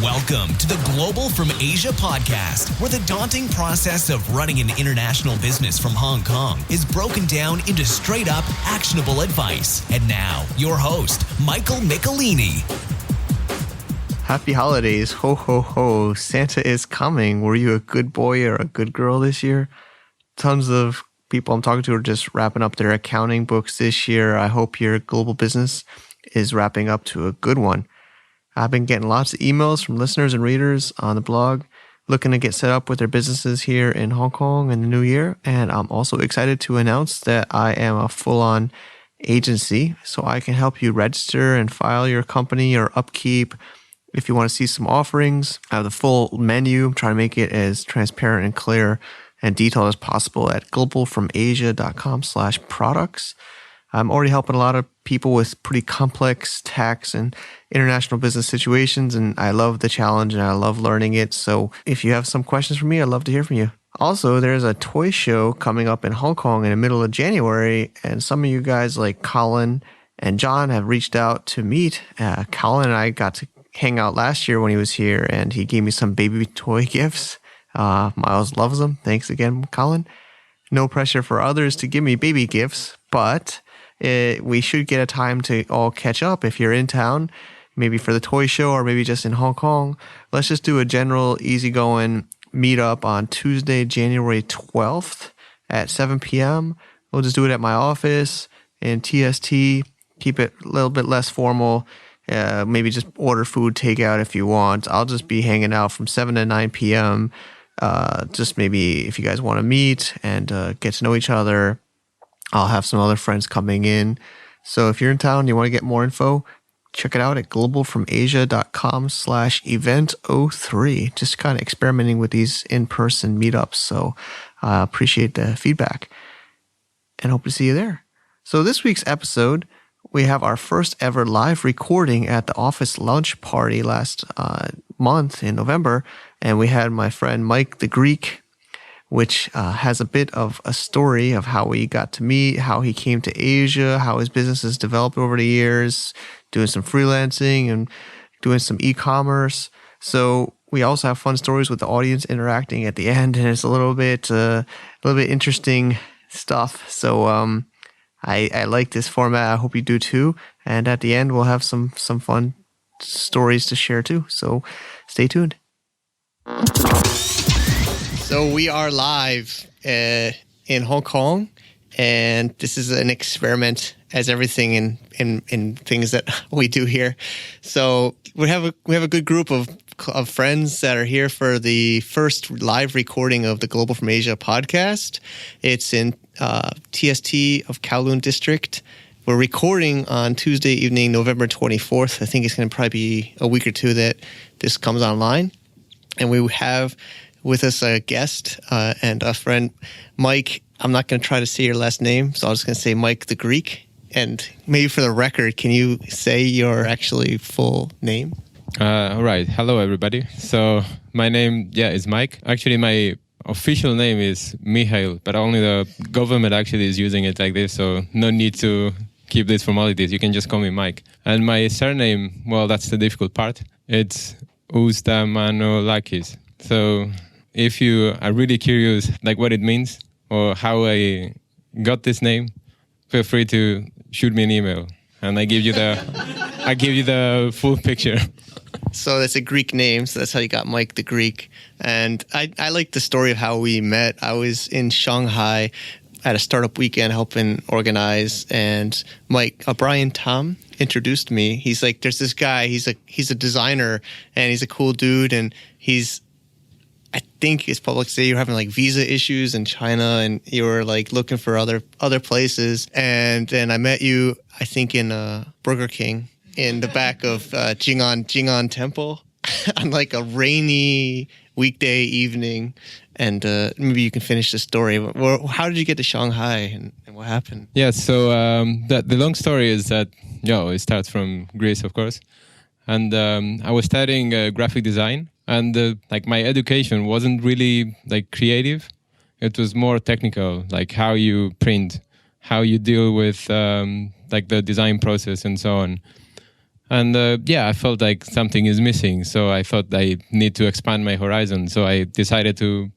Welcome to the Global from Asia podcast, where the daunting process of running an international business from Hong Kong is broken down into straight up actionable advice. And now, your host, Michael Michelini. Happy holidays. Ho, ho, ho. Santa is coming. Were you a good boy or a good girl this year? Tons of people I'm talking to are just wrapping up their accounting books this year. I hope your global business is wrapping up to a good one. I've been getting lots of emails from listeners and readers on the blog looking to get set up with their businesses here in Hong Kong in the new year. And I'm also excited to announce that I am a full-on agency, so I can help you register and file your company or upkeep. If you want to see some offerings, I have the full menu. I'm trying to make it as transparent and clear and detailed as possible at globalfromasia.com/products. I'm already helping a lot of people with pretty complex tax and international business situations, and I love the challenge and I love learning it. So if you have some questions for me, I'd love to hear from you. Also, there's a toy show coming up in Hong Kong in the middle of January, and some of you guys like Colin and John have reached out to meet. Colin and I got to hang out last year when he was here, and he gave me some baby toy gifts. Miles loves them. Thanks again, Colin. No pressure for others to give me baby gifts, but we should get a time to all catch up. If you're in town, maybe for the toy show or maybe just in Hong Kong, let's just do a general easygoing meetup on Tuesday, January 12th at 7 p.m. We'll just do it at my office in TST. Keep it a little bit less formal. Maybe just order food takeout if you want. I'll just be hanging out from 7 to 9 p.m. Just maybe if you guys want to meet and get to know each other. I'll have some other friends coming in. So if you're in town and you want to get more info, check it out at globalfromasia.com/event03. Just kind of experimenting with these in-person meetups. So I appreciate the feedback and hope to see you there. So this week's episode, we have our first ever live recording at the office lunch party last month in November. And we had my friend Mike the Greek, which has a bit of a story of how we got to meet, how he came to Asia, how his business has developed over the years, doing some freelancing and doing some e-commerce. So we also have fun stories with the audience interacting at the end, and it's a little bit interesting stuff. So I like this format. I hope you do too. And at the end, we'll have some fun stories to share too. So stay tuned. So we are live in Hong Kong, and this is an experiment, as everything in things that we do here. So we have a good group of friends that are here for the first live recording of the Global from Asia podcast. It's in TST of Kowloon District. We're recording on Tuesday evening, November 24th. I think it's going to probably be a week or two that this comes online, and we have with us a guest and a friend, Mike. I'm not going to try to say your last name, so I'm just going to say Mike the Greek. And maybe for the record, can you say your actually full name? All right. Hello, everybody. So my name, is Mike. Actually, my official name is Mihail, but only the government actually is using it like this, so no need to keep these formalities. You can just call me Mike. And my surname, well, that's the difficult part. It's Ustamanolakis. So if you are really curious, like what it means or how I got this name, feel free to shoot me an email, and I give you the full picture. So that's a Greek name, so that's how you got Mike the Greek. And I like the story of how we met. I was in Shanghai at a startup weekend helping organize, and Brian Tom introduced me. He's like, there's this guy, he's a designer, and he's a cool dude, and I think it's public to say you're having like visa issues in China, and you were like looking for other places. And then I met you, I think, in Burger King in the back of Jing'an Temple on like a rainy weekday evening. And maybe you can finish the story. How did you get to Shanghai, and what happened? Yeah, so the long story is that it starts from Greece, of course. And I was studying graphic design. And my education wasn't really like creative. It was more technical, like how you print, how you deal with like the design process and so on. And I felt like something is missing. So I thought I need to expand my horizon. So I decided to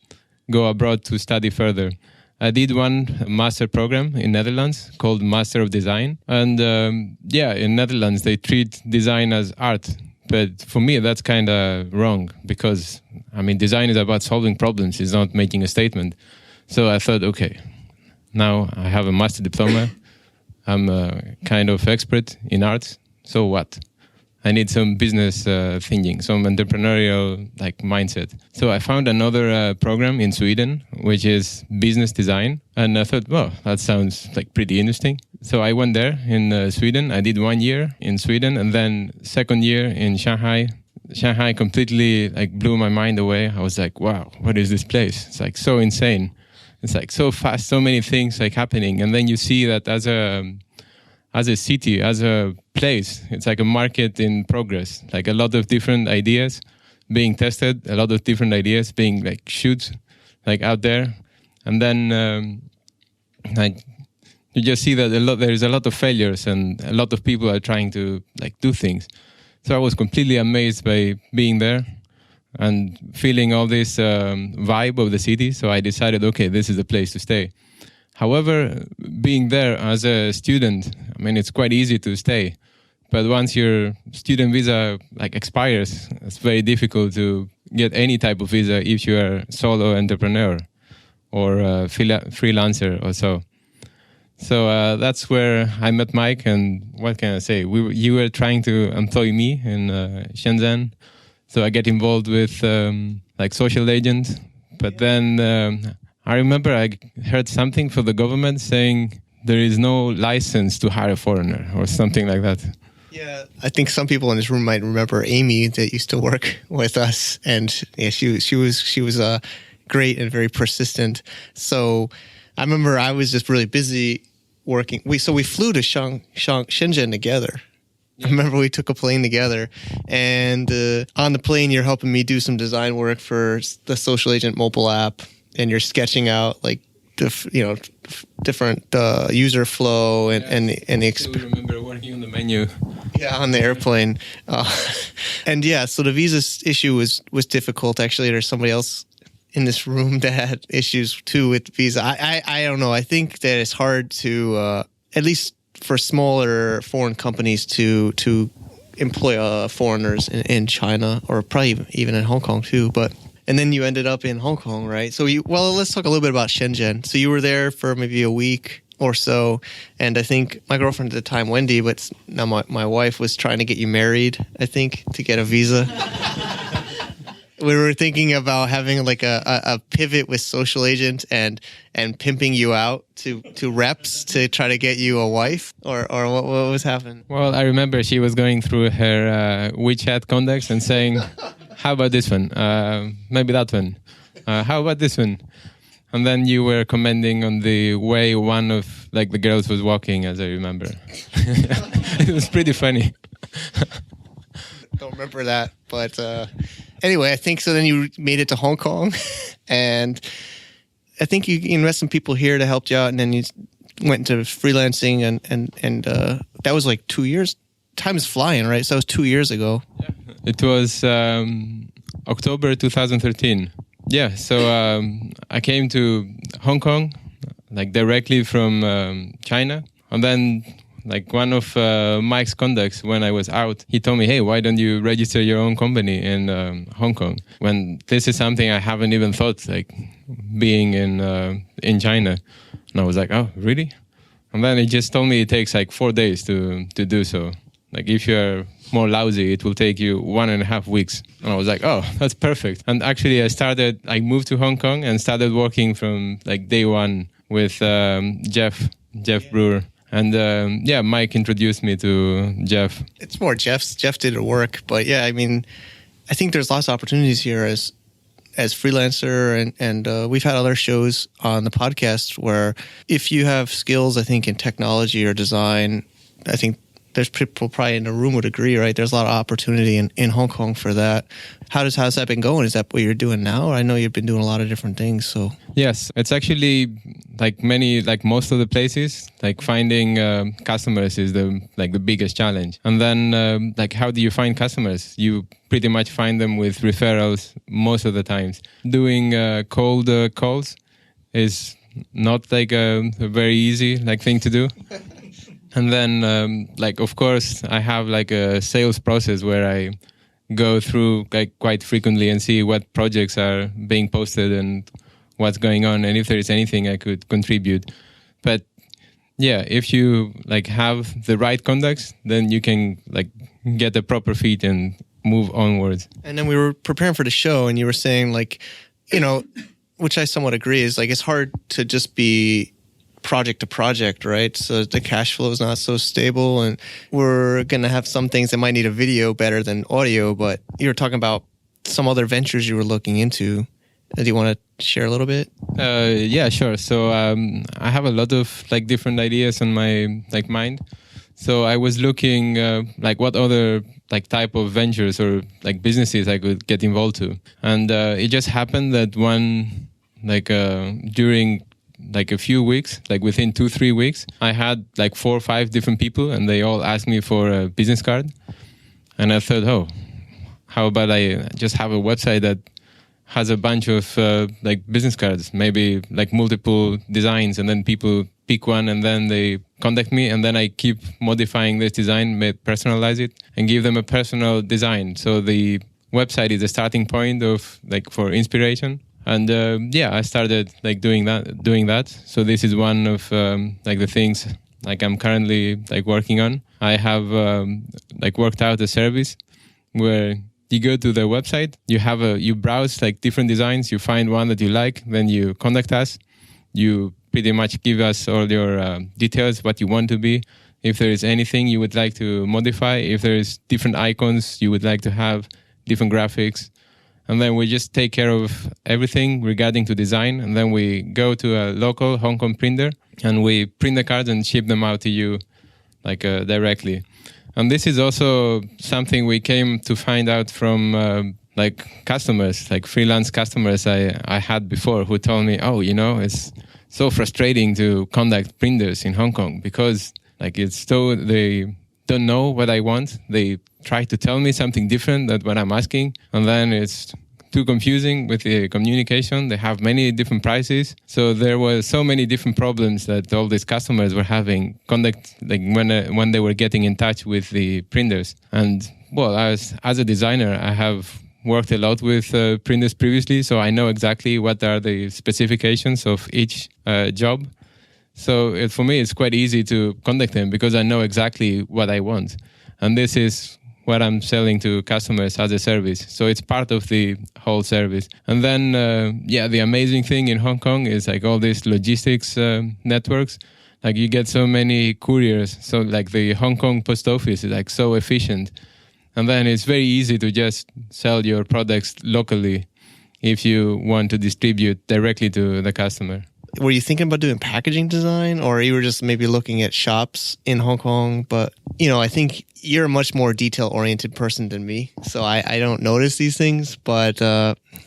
go abroad to study further. I did one master program in Netherlands called Master of Design. And in Netherlands, they treat design as art. But for me, that's kind of wrong because, design is about solving problems. It's not making a statement. So I thought, okay, now I have a master diploma. I'm a kind of expert in arts. So what? I need some business thinking, some entrepreneurial mindset. So I found another program in Sweden, which is business design. And I thought, well, that sounds pretty interesting. So I went there in Sweden. I did 1 year in Sweden and then second year in Shanghai. Shanghai completely blew my mind away. I was like, wow, what is this place? It's so insane. It's so fast, so many things happening. And then you see that as a city, as a place, it's like a market in progress. A lot of different ideas being tested, a lot of different ideas being shoot out there. And then you just see that there's a lot of failures and a lot of people are trying to do things. So I was completely amazed by being there and feeling all this vibe of the city. So I decided, okay, this is the place to stay. However, being there as a student, it's quite easy to stay. But once your student visa expires, it's very difficult to get any type of visa if you are a solo entrepreneur or a freelancer or so. So that's where I met Mike, and what can I say? You were trying to employ me in Shenzhen. So I get involved with social agent. But then I remember I heard something from the government saying there is no license to hire a foreigner or something like that. Yeah, I think some people in this room might remember Amy that used to work with us, and she was great and very persistent. So I remember I was just really busy working. We flew to Shenzhen together. Yeah. I remember we took a plane together, and on the plane you're helping me do some design work for the Social Agent mobile app. And you're sketching out different user flow and the experience. I remember working on the menu. Yeah, on the airplane, so the visa issue was difficult. Actually, there's somebody else in this room that had issues too with visa. I don't know. I think that it's hard to at least for smaller foreign companies to employ foreigners in China or probably even in Hong Kong too, but. And then you ended up in Hong Kong, right? So let's talk a little bit about Shenzhen. So you were there for maybe a week or so. And I think my girlfriend at the time, Wendy, but now my wife was trying to get you married, I think, to get a visa. We were thinking about having a pivot with Social Agent and pimping you out to reps to try to get you a wife or what was happening? Well, I remember she was going through her WeChat contacts and saying, how about this one? Maybe that one. How about this one? And then you were commenting on the way one of the girls was walking, as I remember. It was pretty funny. Don't remember that, but anyway, I think so. Then you made it to Hong Kong, and I think you invested some people here to help you out, and then you went into freelancing, and that was 2 years. Time is flying, right? So that was 2 years ago. Yeah. It was October 2013. Yeah, so I came to Hong Kong, directly from China, and then one of Mike's contacts when I was out, he told me, hey, why don't you register your own company in Hong Kong? When this is something I haven't even thought, being in China. And I was like, oh, really? And then he just told me it takes 4 days to do so. If you're more lousy, it will take you 1.5 weeks. And I was like, oh, that's perfect. And actually I moved to Hong Kong and started working from day one with Jeff Brewer. And Mike introduced me to Jeff. It's more Jeff did the work, but yeah, I think there's lots of opportunities here as freelancer, and we've had other shows on the podcast where if you have skills, I think in technology or design, I think there's people probably in the room would agree, right? There's a lot of opportunity in Hong Kong for that. How's that been going? Is that what you're doing now? I know you've been doing a lot of different things. So yes, it's actually like most of the places, like finding customers is the biggest challenge. And then how do you find customers? You pretty much find them with referrals most of the times. Doing cold calls is not like a very easy thing to do. And then of course I have a sales process where I go through quite frequently and see what projects are being posted and what's going on, and if there is anything I could contribute. But yeah, if you have the right contacts, then you can get the proper feed and move onwards. And then we were preparing for the show, and you were saying which I somewhat agree, is it's hard to just be project to project, right? So the cash flow is not so stable, and we're going to have some things that might need a video better than audio, but you were talking about some other ventures you were looking into. Do you want to share a little bit? Yeah, sure. So I have a lot of different ideas on my mind. So I was looking what other type of ventures or businesses I could get involved to. And it just happened that during a few weeks, within 2-3 weeks, I had 4 or 5 different people, and they all asked me for a business card. And I thought, how about I just have a website that has a bunch of business cards, maybe multiple designs, and then people pick one and then they contact me, and then I keep modifying this design, personalize it, and give them a personal design. So the website is the starting point of for inspiration. And I started doing that. So this is one of the things I'm currently working on. I have worked out a service where you go to the website, you browse different designs, you find one that you like, then you contact us. You pretty much give us all your details, what you want to be. If there is anything you would like to modify, if there is different icons you would like to have, different graphics. And then we just take care of everything regarding to design. And then we go to a local Hong Kong printer and we print the cards and ship them out to you directly. And this is also something we came to find out from customers, freelance customers I had before, who told me, it's so frustrating to contact printers in Hong Kong because they don't know what I want. They try to tell me something different than what I'm asking, and then it's too confusing with the communication. They have many different prices, so there were so many different problems that all these customers were having when they were getting in touch with the printers. And well, as a designer, I have worked a lot with printers previously, so I know exactly what are the specifications of each job. So for me, it's quite easy to contact them because I know exactly what I want. And this is what I'm selling to customers as a service. So it's part of the whole service. And then, the amazing thing in Hong Kong is all these logistics networks. You get so many couriers. So the Hong Kong post office is so efficient. And then it's very easy to just sell your products locally if you want to distribute directly to the customer. Were you thinking about doing packaging design, or you were just maybe looking at shops in Hong Kong? But, I think you're a much more detail-oriented person than me, so I don't notice these things. But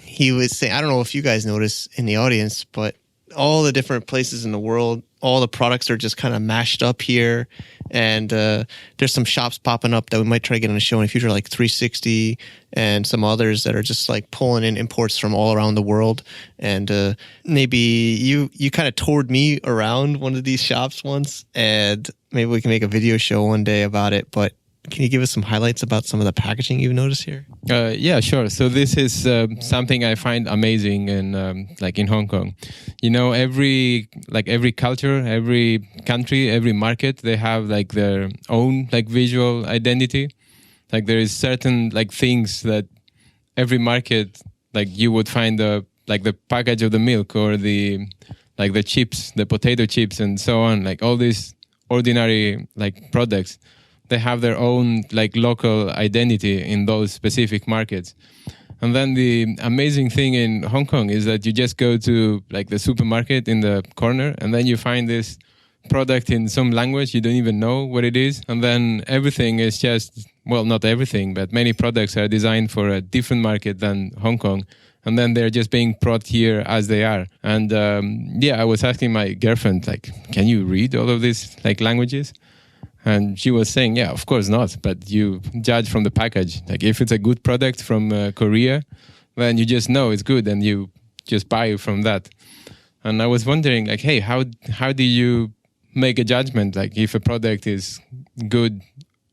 he was saying, I don't know if you guys notice in the audience, but all the different places in the world, all the products are just kind of mashed up here. And there's some shops popping up that we might try to get on the show in the future, like 360 and some others that are just pulling in imports from all around the world. And maybe you kind of toured me around one of these shops once, and maybe we can make a video show one day about it. But can you give us some highlights about some of the packaging you've noticed here? Yeah, sure. So this is something I find amazing in Hong Kong. Every culture, every country, every market, they have their own visual identity. There is certain things that every market you would find the package of the milk or the chips, the potato chips, and so on. All these ordinary products. They have their own local identity in those specific markets. And then the amazing thing in Hong Kong is that you just go to the supermarket in the corner, and then you find this product in some language, you don't even know what it is. And then everything is just, well, not everything, but many products are designed for a different market than Hong Kong. And then they're just being brought here as they are. And I was asking my girlfriend, like, can you read all of these like languages? And she was saying, yeah, of course not. But you judge from the package. Like if it's a good product from Korea, then you just know it's good and you just buy from that. And I was wondering, like, hey, how do you make a judgment? Like if a product is good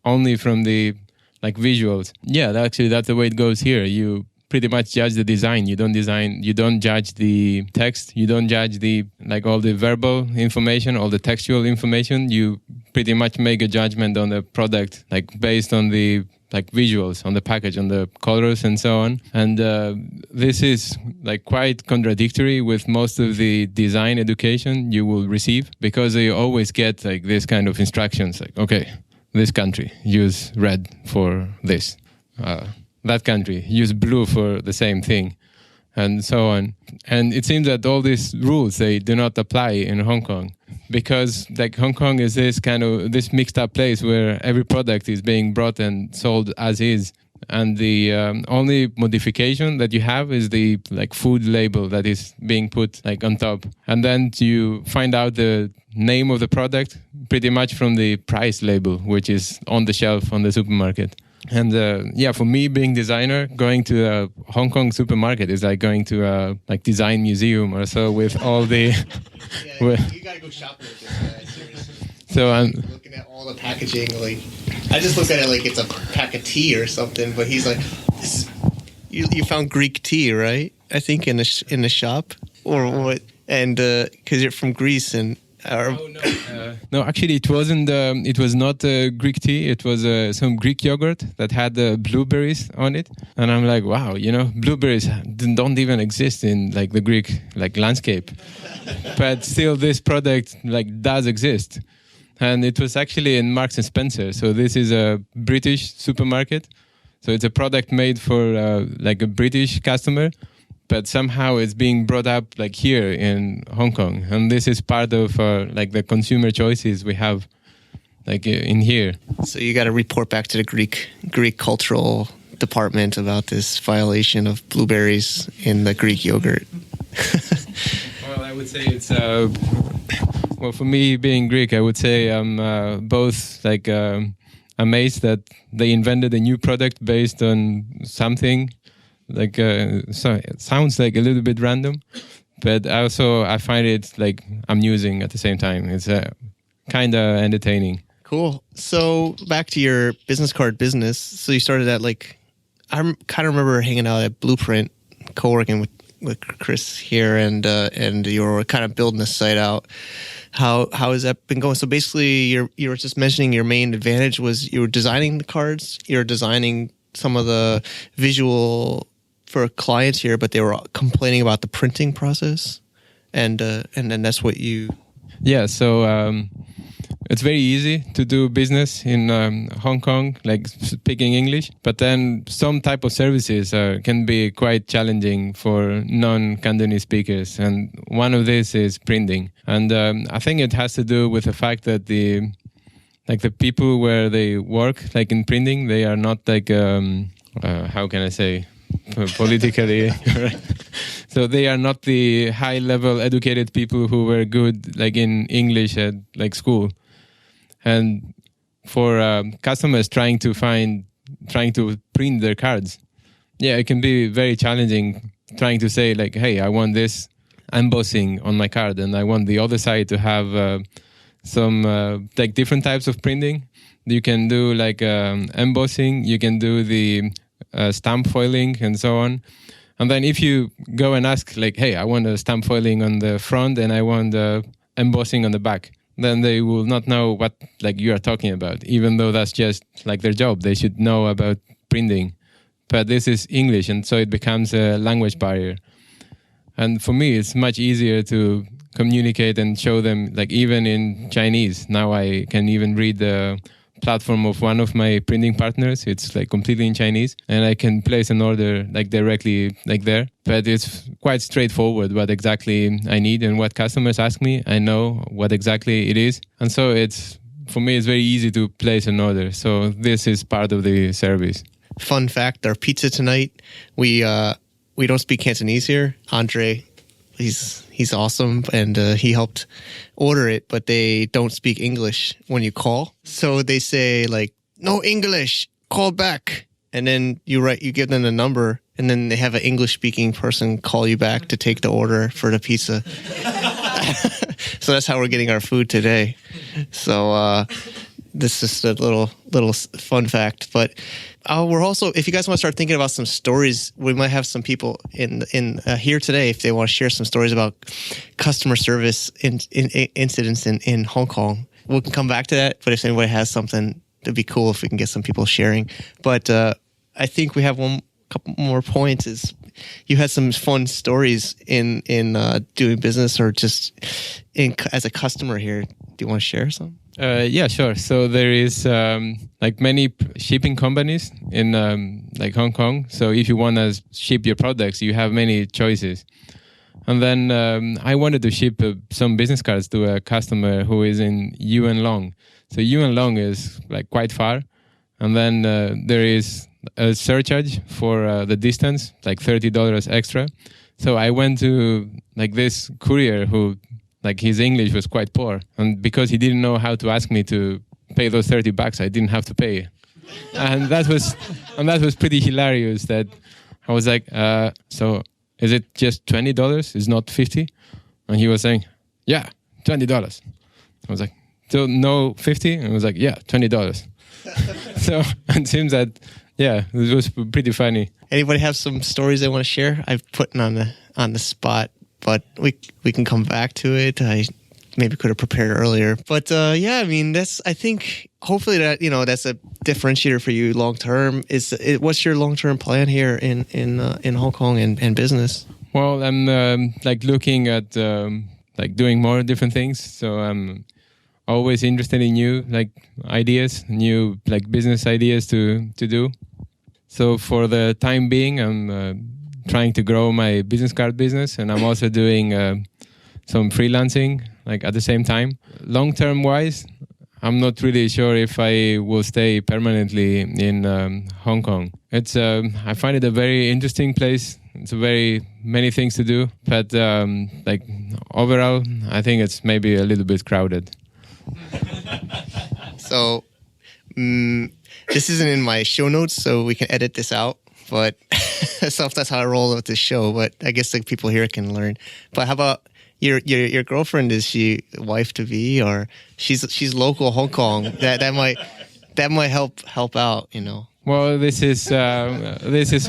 only from the like visuals? Yeah, actually that's the way it goes here. You pretty much judge the design. You don't judge the text. You don't judge the like all the verbal information, all the textual information. You pretty much make a judgment on the product, like based on the like visuals, on the package, on the colors and so on. And this is like quite contradictory with most of the design education you will receive, because you always get like this kind of instructions, like, okay, this country, use red for this. That country, use blue for the same thing, and so on. And it seems that all these rules, they do not apply in Hong Kong, because like Hong Kong is this mixed up place where every product is being brought and sold as is. And the only modification that you have is the like food label that is being put like on top. And then you find out the name of the product pretty much from the price label, which is on the shelf on the supermarket. And for me, being designer, going to a Hong Kong supermarket is like going to a like design museum or so with all the. You gotta go shopping with this guy, seriously. So I'm looking at all the packaging. Like, I just look at it like it's a pack of tea or something. But he's like, you found Greek tea, right? I think in the shop or what? And because you're from Greece and. No, actually, it wasn't. It was not Greek tea. It was some Greek yogurt that had blueberries on it, and I'm like, wow, blueberries don't even exist in like the Greek like landscape, but still, this product like does exist, and it was actually in Marks and Spencer. So this is a British supermarket, so it's a product made for like a British customer. But somehow it's being brought up like here in Hong Kong, and this is part of like the consumer choices we have, like in here. So you got to report back to the Greek cultural department about this violation of blueberries in the Greek yogurt. Well, I would say it's well, for me being Greek, I would say I'm both like amazed that they invented a new product based on something. Like so it sounds like a little bit random, but also I find it like amusing at the same time. It's kind of entertaining. Cool. So back to your business card business. So you started at like, I kind of remember hanging out at Blueprint, co-working with Chris here, and you were kind of building the site out. How has that been going? So basically, you were just mentioning your main advantage was you were designing the cards, you were designing some of the visual for clients here, but they were complaining about the printing process, and then that's what you. Yeah, so it's very easy to do business in Hong Kong, like speaking English, but then some type of services can be quite challenging for non-Cantonese speakers, and one of these is printing, and I think it has to do with the fact that the people where they work, like in printing, they are not like how can I say, politically correct. So they are not the high level educated people who were good like in English at like school. And for customers trying to print their cards, yeah, it can be very challenging trying to say like, hey, I want this embossing on my card, and I want the other side to have some like different types of printing. You can do like embossing, you can do the stamp foiling and so on. And then if you go and ask like, hey, I want a stamp foiling on the front and I want embossing on the back, then they will not know what like you are talking about, even though that's just like their job. They should know about printing. But this is English, and so it becomes a language barrier. And for me, it's much easier to communicate and show them, like even in Chinese. Now I can even read the platform of one of my printing partners. It's like completely in Chinese, and I can place an order like directly like there. But it's quite straightforward what exactly I need, and what customers ask me, I know what exactly it is. And so for me, it's very easy to place an order. So this is part of the service. Fun fact, our pizza tonight, we don't speak Cantonese here. Andre, he's awesome, and he helped order it, but they don't speak English when you call. So they say like, no English, call back. And then you give them the number, and then they have an English-speaking person call you back to take the order for the pizza. So that's how we're getting our food today. So this is a little fun fact. But we're also, if you guys want to start thinking about some stories, we might have some people in here today if they want to share some stories about customer service incidents in Hong Kong. We can come back to that. But if anybody has something, it'd be cool if we can get some people sharing. But I think we have couple more points. Is you had some fun stories in doing business or just as a customer here. Do you want to share some? Yeah, sure. So there is like many shipping companies in like Hong Kong. So if you want to ship your products, you have many choices. And then I wanted to ship some business cards to a customer who is in Yuen Long. So Yuen Long is like quite far. And then there is a surcharge for the distance, like $30 extra. So I went to like this courier who, like, his English was quite poor, and because he didn't know how to ask me to pay those $30, I didn't have to pay, and that was pretty hilarious. That I was like, so is it just $20? It's not $50? And he was saying, yeah, $20. I was like, so no 50? And I was like, yeah, $20. So it seems that, yeah, it was pretty funny. Anybody have some stories they want to share? I've put on the spot, but we can come back to it. I maybe could have prepared earlier, but yeah, I mean, I think hopefully that that's a differentiator for you long term. What's your long term plan here in Hong Kong and business? Well, I'm like looking at like doing more different things. So I'm always interested in new like ideas, new like business ideas to do. So for the time being, I'm trying to grow my business card business, and I'm also doing some freelancing like at the same time. Long-term wise, I'm not really sure if I will stay permanently in Hong Kong. It's I find it a very interesting place. It's very many things to do, but like overall, I think it's maybe a little bit crowded. So this isn't in my show notes, so we can edit this out. But so that's how I roll with this show. But I guess the people here can learn. But how about your girlfriend? Is she wife to be, or she's local Hong Kong? That might help out. Well, this is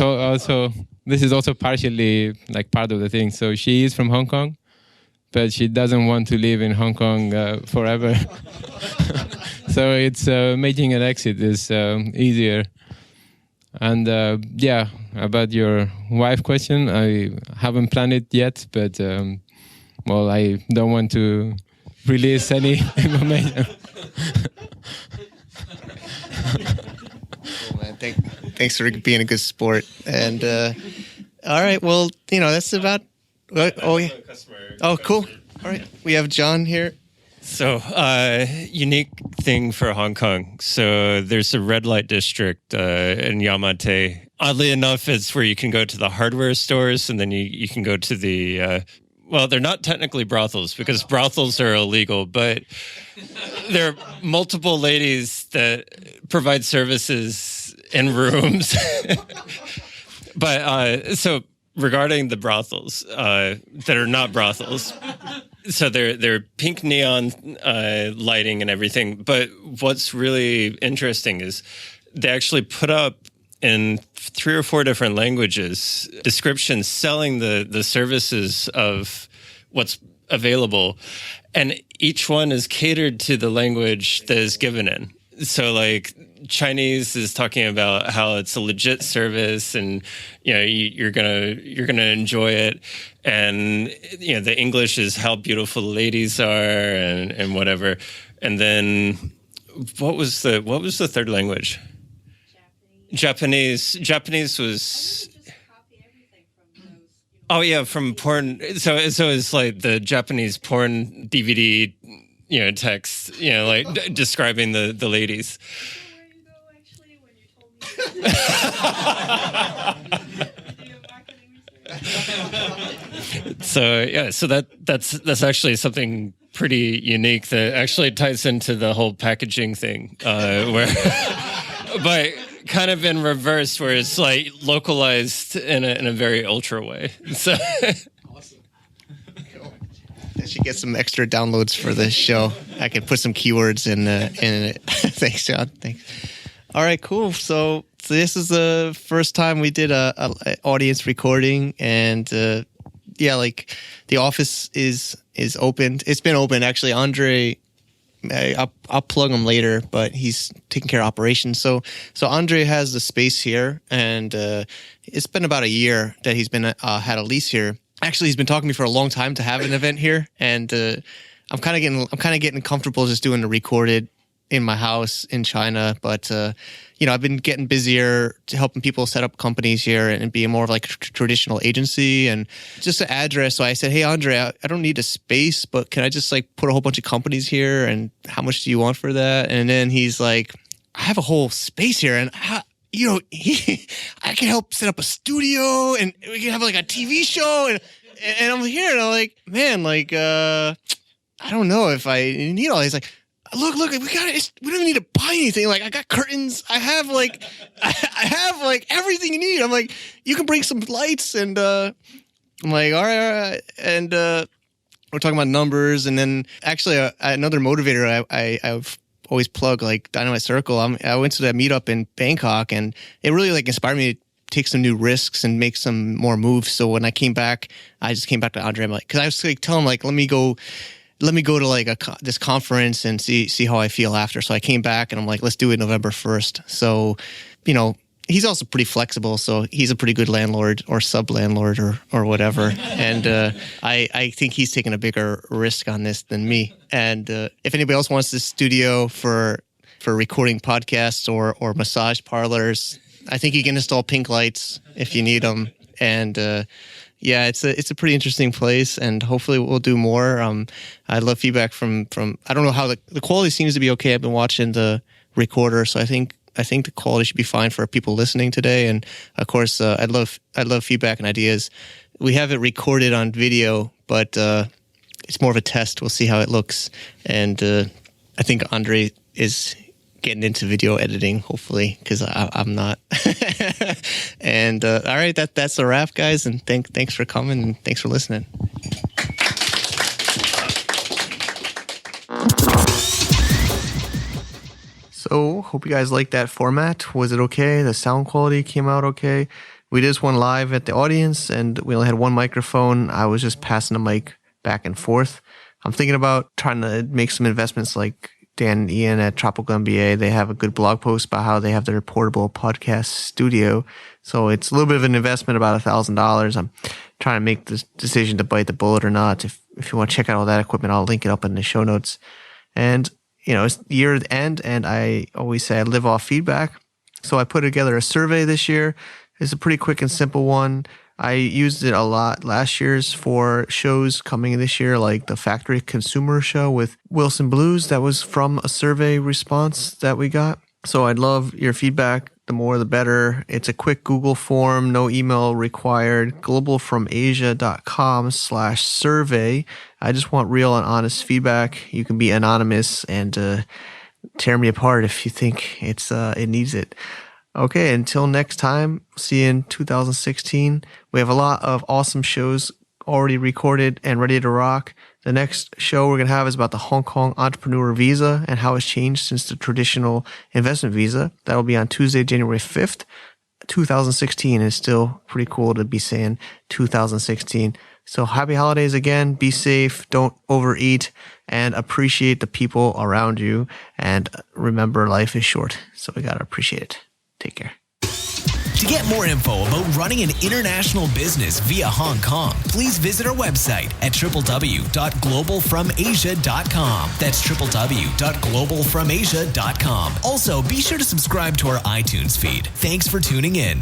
also partially like part of the thing. So she is from Hong Kong, but she doesn't want to live in Hong Kong forever. So it's making an exit is easier. And yeah, about your wife question, I haven't planned it yet, but well, I don't want to release any information. Cool, man. Thanks for being a good sport. And all right, well, that's about. Oh yeah. Oh, cool. All right, we have John here. So, unique thing for Hong Kong. So there's a red light district in Yamate. Oddly enough, it's where you can go to the hardware stores, and then you can go to the... well, they're not technically brothels, because brothels are illegal, but there are multiple ladies that provide services in rooms. But so regarding the brothels that are not brothels... So they're pink neon lighting and everything. But what's really interesting is they actually put up in 3 or 4 different languages descriptions selling the services of what's available. And each one is catered to the language that is given in. So like Chinese is talking about how it's a legit service, and you're gonna enjoy it, and the English is how beautiful the ladies are and whatever. And then what was the third language? Japanese. Japanese was. Oh yeah, from porn. So it's like the Japanese porn DVD, text, like describing the ladies. So that's actually something pretty unique that actually ties into the whole packaging thing, where, but kind of in reverse, where it's like localized in a very ultra way. So. Awesome. Cool. I should get some extra downloads for this show. I could put some keywords in it. Thanks, John. Thanks. All right, cool. So this is the first time we did a audience recording, and like the office is opened. It's been open actually. Andre, I'll plug him later, but he's taking care of operations. So Andre has the space here, and it's been about a year that he's been had a lease here. Actually, he's been talking to me for a long time to have an event here, and I'm kind of getting comfortable just doing the recorded in my house in China, but I've been getting busier to helping people set up companies here and being more of like a traditional agency and just an address. So I said, hey, Andre, I don't need a space, but can I just like put a whole bunch of companies here? And how much do you want for that? And then he's like, I have a whole space here, and I can help set up a studio, and we can have like a TV show, and I'm here, and I'm like, man, like I don't know if I need all these. Like, Look, we got it. We don't even need to buy anything. Like, I got curtains. I have like everything you need. I'm like, you can bring some lights, and I'm like, all right. And we're talking about numbers, and then actually another motivator I've always plug, like Dynamite Circle. I went to that meetup in Bangkok, and it really like inspired me to take some new risks and make some more moves. So when I came back, I just came back to Andre. I'm like, because I was like telling him like, let me go to like this conference and see how I feel after. So I came back and I'm like, let's do it November 1st. So, he's also pretty flexible. So he's a pretty good landlord or sub-landlord or whatever. And I think he's taking a bigger risk on this than me. And if anybody else wants this studio for recording podcasts or massage parlors, I think you can install pink lights if you need them. And yeah, it's a pretty interesting place, and hopefully we'll do more. I'd love feedback from. I don't know how the quality seems to be okay. I've been watching the recorder, so I think the quality should be fine for people listening today. And of course, I'd love feedback and ideas. We have it recorded on video, but it's more of a test. We'll see how it looks, and I think Andre is getting into video editing, hopefully, because I'm not. And all right, that's a wrap, guys. And thanks for coming, and thanks for listening. So, hope you guys liked that format. Was it okay? The sound quality came out okay. We did this one live at the audience, and we only had one microphone. I was just passing the mic back and forth. I'm thinking about trying to make some investments like Dan and Ian at Tropical MBA. They have a good blog post about how they have their portable podcast studio. So it's a little bit of an investment, about $1,000. I'm trying to make this decision to bite the bullet or not. If you want to check out all that equipment, I'll link it up in the show notes. And, it's year end, and I always say I live off feedback. So I put together a survey this year. It's a pretty quick and simple one. I used it a lot last year's for shows coming this year, like the Factory Consumer Show with Wilson Blues. That was from a survey response that we got. So I'd love your feedback. The more, the better. It's a quick Google form, no email required. globalfromasia.com/survey. I just want real and honest feedback. You can be anonymous and tear me apart if you think it needs it. Okay, until next time, see you in 2016. We have a lot of awesome shows already recorded and ready to rock. The next show we're going to have is about the Hong Kong entrepreneur visa and how it's changed since the traditional investment visa. That'll be on Tuesday, January 5th, 2016. It's still pretty cool to be saying 2016. So happy holidays again. Be safe. Don't overeat, and appreciate the people around you. And remember, life is short, so we got to appreciate it. Take care. To get more info about running an international business via Hong Kong, please visit our website at www.globalfromasia.com. That's www.globalfromasia.com. Also, be sure to subscribe to our iTunes feed. Thanks for tuning in.